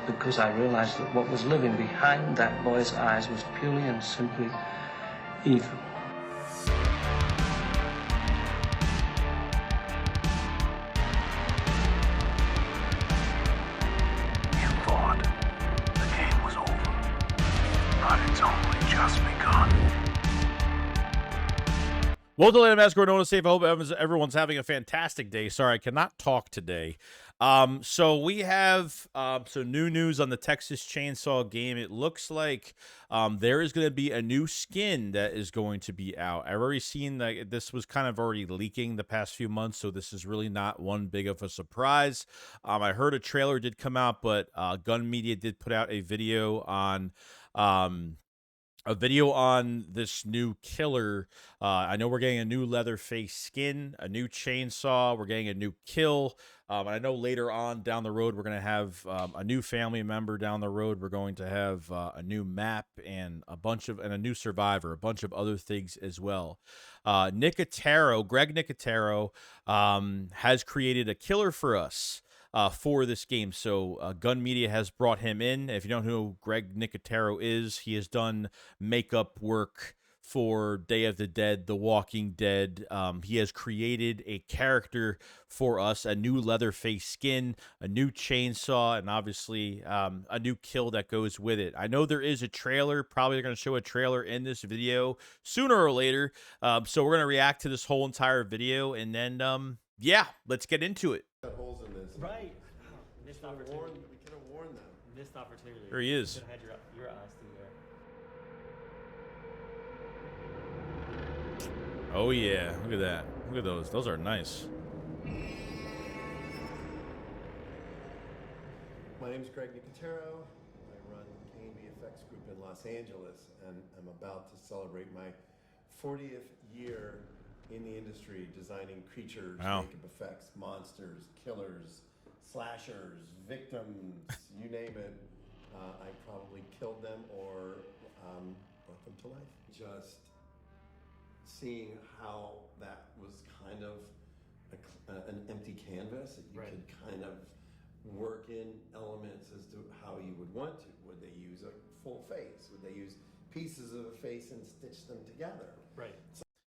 Because I realized that what was living behind that boy's eyes was purely and simply evil. You thought the game was over, but it's only just begun. Well, delayed Massacre, no one is safe. I hope everyone's having a fantastic day. Sorry, I cannot talk today. So we have some new news on the Texas Chainsaw game. It looks like there is going to be a new skin that is going to be out. I've already seen that this was kind of already leaking the past few months, so this is really not one big of a surprise. I heard a trailer did come out, but Gun Media did put out a video on this new killer. I know we're getting a new Leatherface skin, a new chainsaw. We're getting a new kill. And I know later on down the road, we're going to have a new family member down the road. We're going to have a new map and a new survivor, a bunch of other things as well. Greg Nicotero, has created a killer for us. For this game. So Gun Media has brought him in. If you don't know who Greg Nicotero is, he has done makeup work for Day of the Dead, The Walking Dead. He has created a character for us, a new Leatherface skin, a new chainsaw, and obviously a new kill that goes with it. I know there is a trailer. Probably they're going to show a trailer in this video sooner or later. So we're going to react to this whole entire video, and then, yeah, let's get into it. Holes in this. Right. Missed opportunity. We could have warned them. Missed opportunity. There he is. You could have had your eyes through there. Oh yeah, look at that. Look at those. Those are nice. My name is Greg Nicotero. I run K&B Effects Group in Los Angeles, and I'm about to celebrate my 40th year in the industry, designing creatures, Wow. makeup effects, monsters, killers, slashers, victims, you name it. I probably killed them or brought them to life. Just seeing how that was kind of an empty canvas that you Right. could kind of work in elements as to how you would want to. Would they use a full face? Would they use pieces of a face and stitch them together? Right.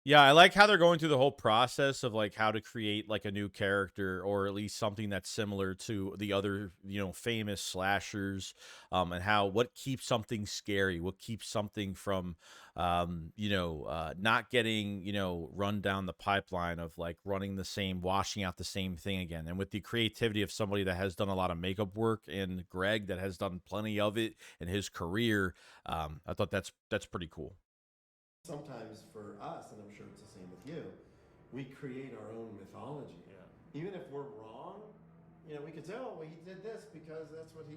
Yeah, I like how they're going through the whole process of like how to create like a new character or at least something that's similar to the other, famous slashers, and what keeps something scary, what keeps something from, not getting, run down the pipeline of like washing out the same thing again. And with the creativity of somebody that has done a lot of makeup work and Greg that has done plenty of it in his career, I thought that's pretty cool. Sometimes for us, and I'm sure it's the same with you, we create our own mythology. Yeah. Even if we're wrong, we could say, oh, well, he did this because that's what he,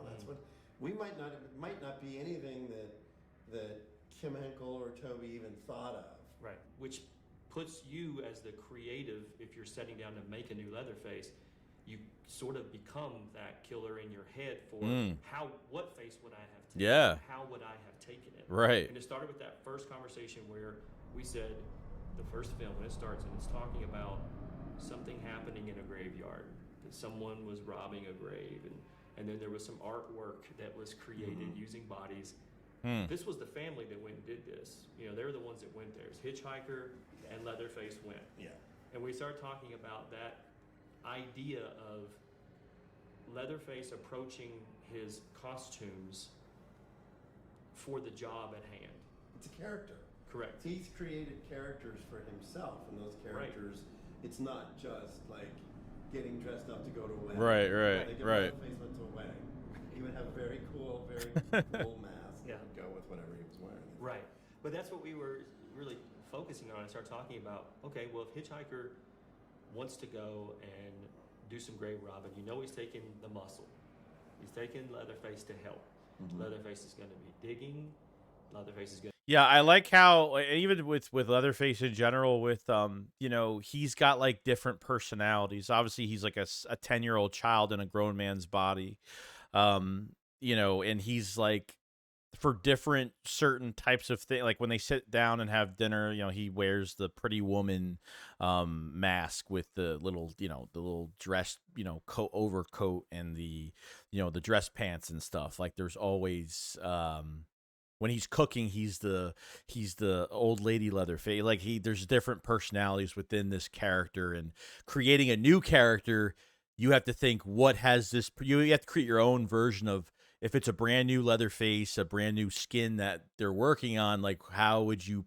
that's what we might not. It might not be anything that Kim Henkel or Toby even thought of. Right. Which puts you as the creative, if you're setting down to make a new Leatherface, you sort of become that killer in your head for what face would I have taken? Yeah. How would I have taken it? Right. And it started with that first conversation where we said the first film, when it starts, and it's talking about something happening in a graveyard, that someone was robbing a grave, and then there was some artwork that was created using bodies. This was the family that went and did this. They were the ones that went there. It's Hitchhiker and Leatherface went. Yeah. And we started talking about that idea of Leatherface approaching his costumes for the job at hand. It's a character. Correct. He's created characters for himself, and those characters, it's not just like getting dressed up to go to a wedding. Right. Like if Right. Leatherface went to a wedding, he would have a very cool mask Yeah. that would go with whatever he was wearing. Right. But that's what we were really focusing on and start talking about. Okay, well, if Hitchhiker wants to go and do some grave robbing, he's taking the muscle. He's taking Leatherface to help. Leatherface is going to be digging. Leatherface is going to... Yeah, I like how even with Leatherface in general, with he's got like different personalities. Obviously, he's like a 10-year-old child in a grown man's body, and he's like for different certain types of things. Like when they sit down and have dinner, you know, he wears the pretty woman mask with the little, you know, the little dress, you know, coat overcoat and the, you know, the dress pants and stuff. Like there's always when he's cooking, he's the old lady Leatherface. Like there's different personalities within this character, and creating a new character, you have to think, what has this? You have to create your own version of, if it's a brand new Leatherface, a brand new skin that they're working on. Like, how would you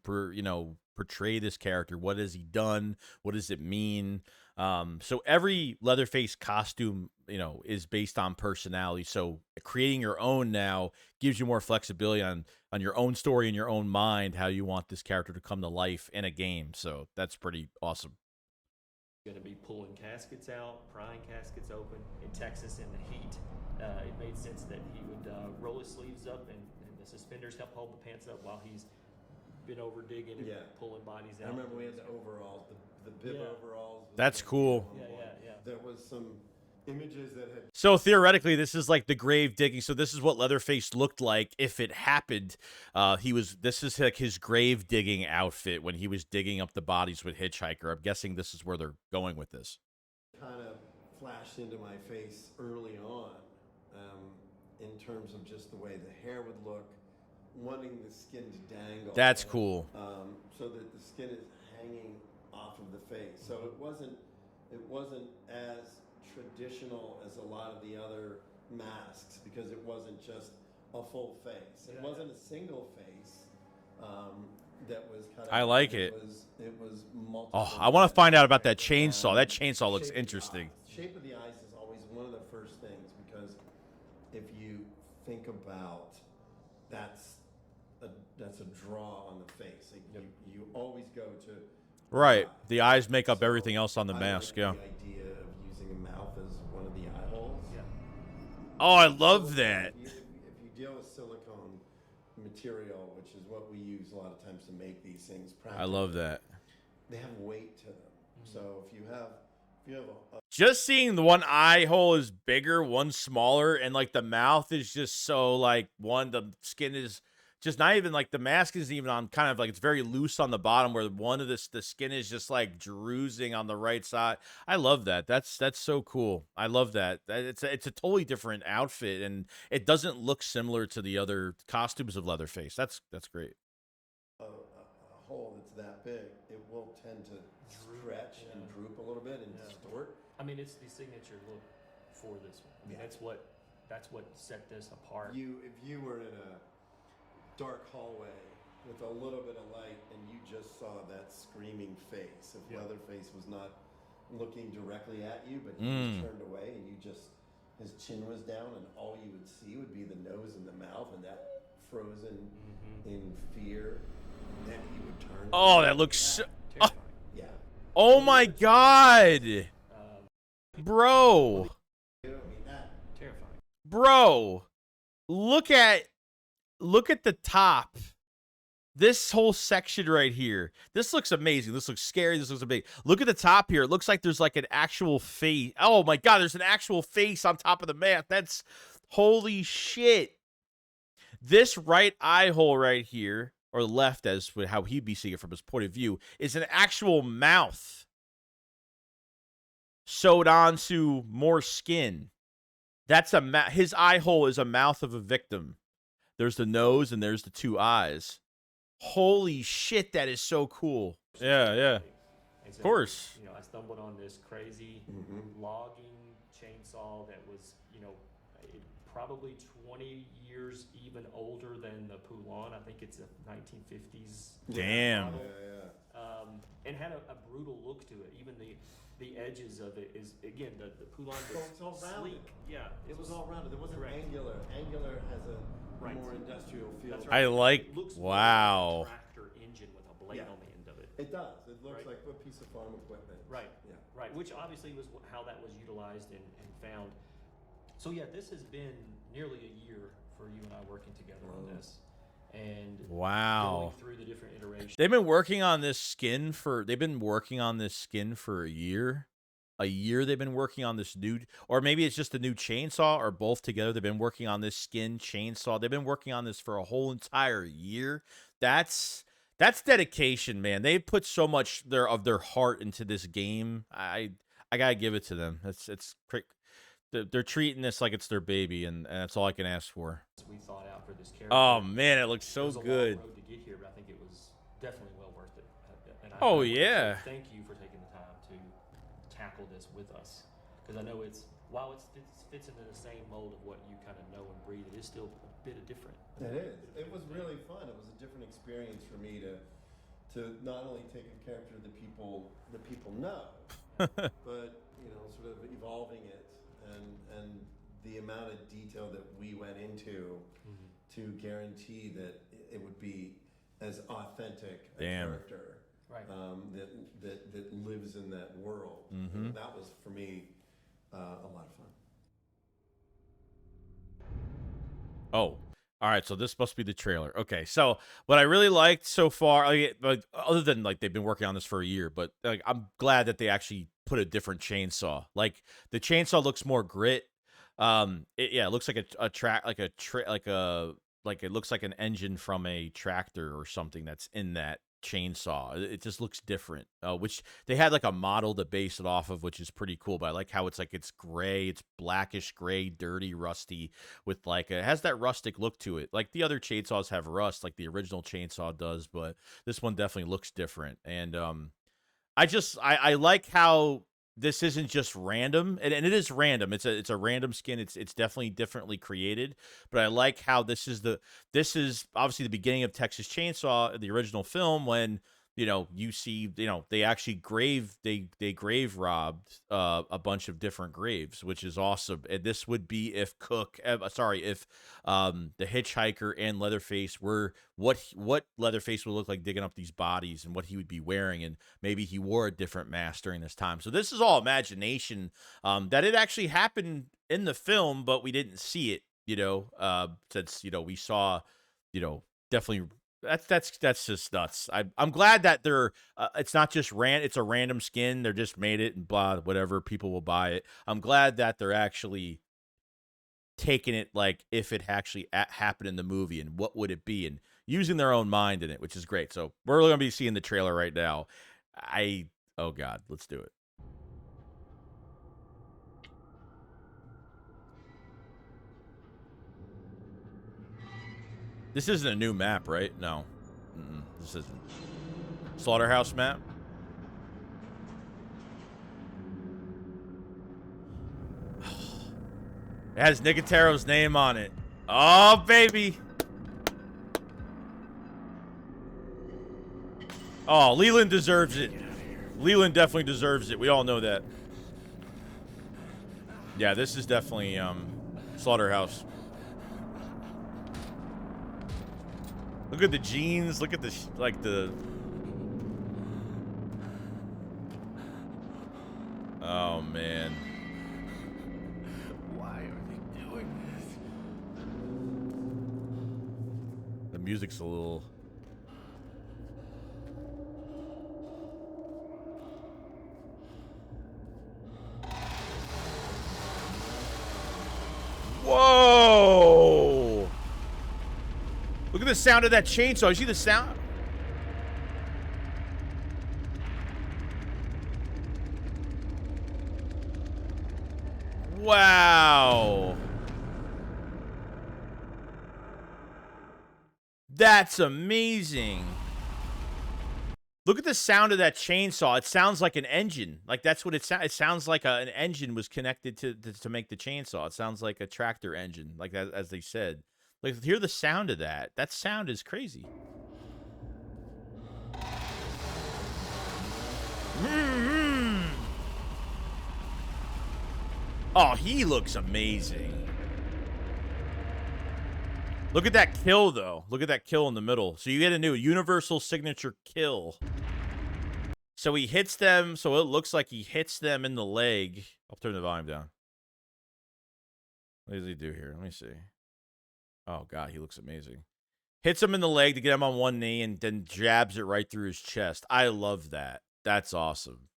portray this character? What has he done? What does it mean? So every Leatherface costume, you know, is based on personality. So creating your own now gives you more flexibility on your own story in your own mind, how you want this character to come to life in a game. So that's pretty awesome. Going to be pulling caskets out, prying caskets open. In Texas, in the heat, it made sense that he would roll his sleeves up and the suspenders help hold the pants up while he's been over digging and pulling bodies out. I remember we had the overalls, the bib overalls. That's cool. Yeah. There was some images that had. So theoretically, this is like the grave digging. So this is what Leatherface looked like if it happened. This is like his grave digging outfit when he was digging up the bodies with Hitchhiker. I'm guessing this is where they're going with this. Kind of flashed into my face early on, in terms of just the way the hair would look, wanting the skin to dangle. That's cool. So that the skin is hanging off of the face. So it wasn't as traditional as a lot of the other masks, because it wasn't just a full face. It wasn't a single face. That was kind of. I like it. It was multiple. Oh, I want to find out about that chainsaw. That chainsaw looks interesting. Shape of the eyes is always one of the first things, because if you think about that's a draw on the face. Like you always go to. Right. The eyes make up everything else on the mask. Like yeah. the idea of using a mouth as one of the eye holes. Yeah. Oh, I love that. If you deal with silicone material, which is what we use a lot of times to make these things, I love that. They have weight to them. So if you have a Just seeing the one eye hole is bigger, one smaller, and like the mouth is just so like the skin is just not even like, the mask isn't even on, kind of like, it's very loose on the bottom, where one of the skin is just like droozing on the right side. I love that. That's so cool. I love that. It's a totally different outfit, and it doesn't look similar to the other costumes of Leatherface. That's great. a hole that's that big, it will tend to stretch and droop a little bit and distort. I mean, it's the signature look for this one. I mean, that's what set this apart. If you were in a dark hallway with a little bit of light and you just saw that screaming face, if Leatherface was not looking directly at you, but he was turned away and his chin was down, and all you would see would be the nose and the mouth, and that frozen in fear, then he would turn. Oh, that looks so. Yeah. Oh my God, bro. Terrifying. Bro, look at the top. This whole section right here. This looks amazing. This looks scary. This looks amazing. Look at the top here. It looks like there's like an actual face. Oh my God, there's an actual face on top of the mask. That's holy shit. This right eye hole right here, or left, as how he'd be seeing it from his point of view, is an actual mouth sewed onto more skin. That's his eye hole is a mouth of a victim. There's the nose and there's the two eyes. Holy shit, that is so cool. Yeah. Of course. You know, I stumbled on this crazy logging chainsaw that was, probably 20 years even older than the Poulon. I think it's a 1950s. Damn. Model. And had a brutal look to it. Even the edges of it is, again, the Poulon was It's all rounded. sleek. Yeah, It was all rounded. It wasn't Correct. angular. Angular has a more industrial feel. That's I like. It looks Wow. like a tractor engine with a blade on the end of it. It does. It looks Right. like a piece of farm equipment. Right. Yeah. Right, which obviously was how that was utilized and found. So yeah, this has been nearly a year for you and I working together on this, and Wow. going through the different iterations. They've been working on this skin for a year. a year they've been working on this new, or maybe it's just a new chainsaw, or both together. They've been working on this skin chainsaw. They've been working on this for a whole entire year. That's dedication, man. They put so much of their heart into this game. I gotta give it to them. They're treating this like it's their baby, and that's all I can ask for. We thought out for this character. Oh man, it looks It so was a good. long road to get here, but I think it was definitely well worth it. And I Oh wanna say yeah. thank you for taking the time to tackle this with us, because I know while it fits into the same mold of what you kind of know and breathe, it is still a bit of different. It is. It was really fun. It was a different experience for me to not only take a character that people know, but sort of evolving it and the amount of detail that we went into to guarantee that it would be as authentic a Damn. character Right. that lives in that world. Mhm. That was for me a lot of fun. Oh, all right. So this must be the trailer. Okay. So what I really liked so far, like other than like they've been working on this for a year, but like I'm glad that they actually put a different chainsaw. Like the chainsaw looks more grit. It looks like a track, like it looks like an engine from a tractor or something that's in that chainsaw. It just looks different. Which they had like a model to base it off of, which is pretty cool. But I like how it's gray, it's blackish gray, dirty, rusty, with like it has that rustic look to it. Like the other chainsaws have rust, like the original chainsaw does, but this one definitely looks different. And I like how this isn't just random, and it is random. It's a random skin. It's definitely differently created, but I like how this is obviously the beginning of Texas Chainsaw, the original film, when you see they actually they grave robbed a bunch of different graves, which is awesome. And this would be if if the hitchhiker and Leatherface were what Leatherface would look like digging up these bodies, and what he would be wearing, and maybe he wore a different mask during this time. So this is all imagination, that it actually happened in the film, but we didn't see it, since we saw, definitely. That's just nuts. I'm glad that it's not just it's a random skin. They're just made it and blah, whatever, people will buy it. I'm glad that they're actually taking it like if it actually happened in the movie, and what would it be, and using their own mind in it, which is great. So we're going to be seeing the trailer right now. Oh God, let's do it. This isn't a new map, right? No. This isn't. Slaughterhouse map? It has Nicotero's name on it. Oh, baby. Oh, Leland deserves it. Leland definitely deserves it. We all know that. Yeah, this is definitely Slaughterhouse. Look at the jeans. Look at the Oh man. Why are they doing this? The music's a little. Whoa! Look at the sound of that chainsaw. You see the sound? Wow. That's amazing. Look at the sound of that chainsaw. It sounds like an engine. Like that's what it sounds. It sounds like an engine was connected to make the chainsaw. It sounds like a tractor engine, like that, as they said. Like, hear the sound of that. That sound is crazy. Oh, he looks amazing. Look at that kill, though. Look at that kill in the middle. So you get a new universal signature kill. So he hits them. So it looks like he hits them in the leg. I'll turn the volume down. What does he do here? Let me see. Oh, God, he looks amazing. Hits him in the leg to get him on one knee, and then jabs it right through his chest. I love that. That's awesome.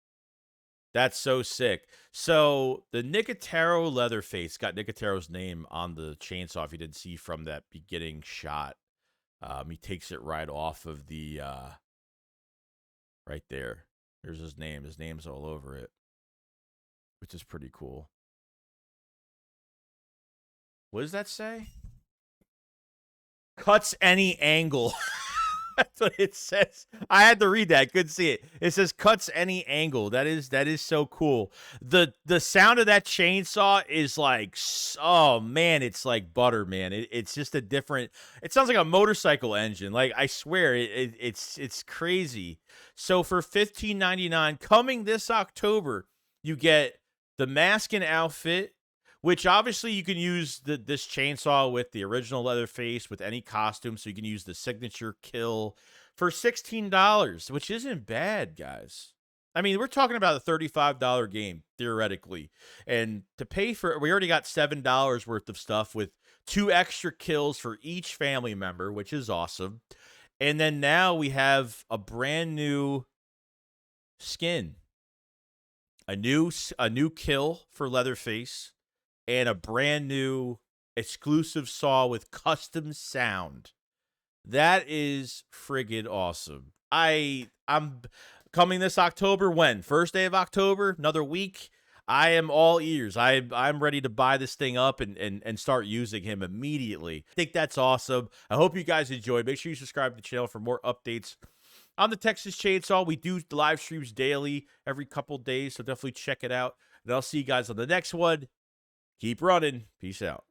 That's so sick. So the Nicotero Leatherface got Nicotero's name on the chainsaw. If you didn't see from that beginning shot, he takes it right off of the right there. There's his name. His name's all over it, which is pretty cool. What does that say? Cuts any angle. That's what it says. I had to read that. Couldn't see it. It says cuts any angle. That is so cool. The sound of that chainsaw is like, oh man, it's like butter, man. It's just a different. It sounds like a motorcycle engine. Like I swear, it's crazy. So for $15.99, coming this October, you get the mask and outfit, which obviously you can use this chainsaw with the original Leatherface with any costume. So you can use the signature kill for $16, which isn't bad, guys. I mean, we're talking about a $35 game, theoretically. And to pay for we already got $7 worth of stuff with 2 extra kills for each family member, which is awesome. And then now we have a brand new skin. A new kill for Leatherface. And a brand new exclusive saw with custom sound. That is friggin' awesome. I'm coming this October. When? First day of October? Another week? I am all ears. I'm ready to buy this thing up and start using him immediately. I think that's awesome. I hope you guys enjoyed. Make sure you subscribe to the channel for more updates on the Texas Chainsaw. We do live streams daily, every couple days, so definitely check it out. And I'll see you guys on the next one. Keep running. Peace out.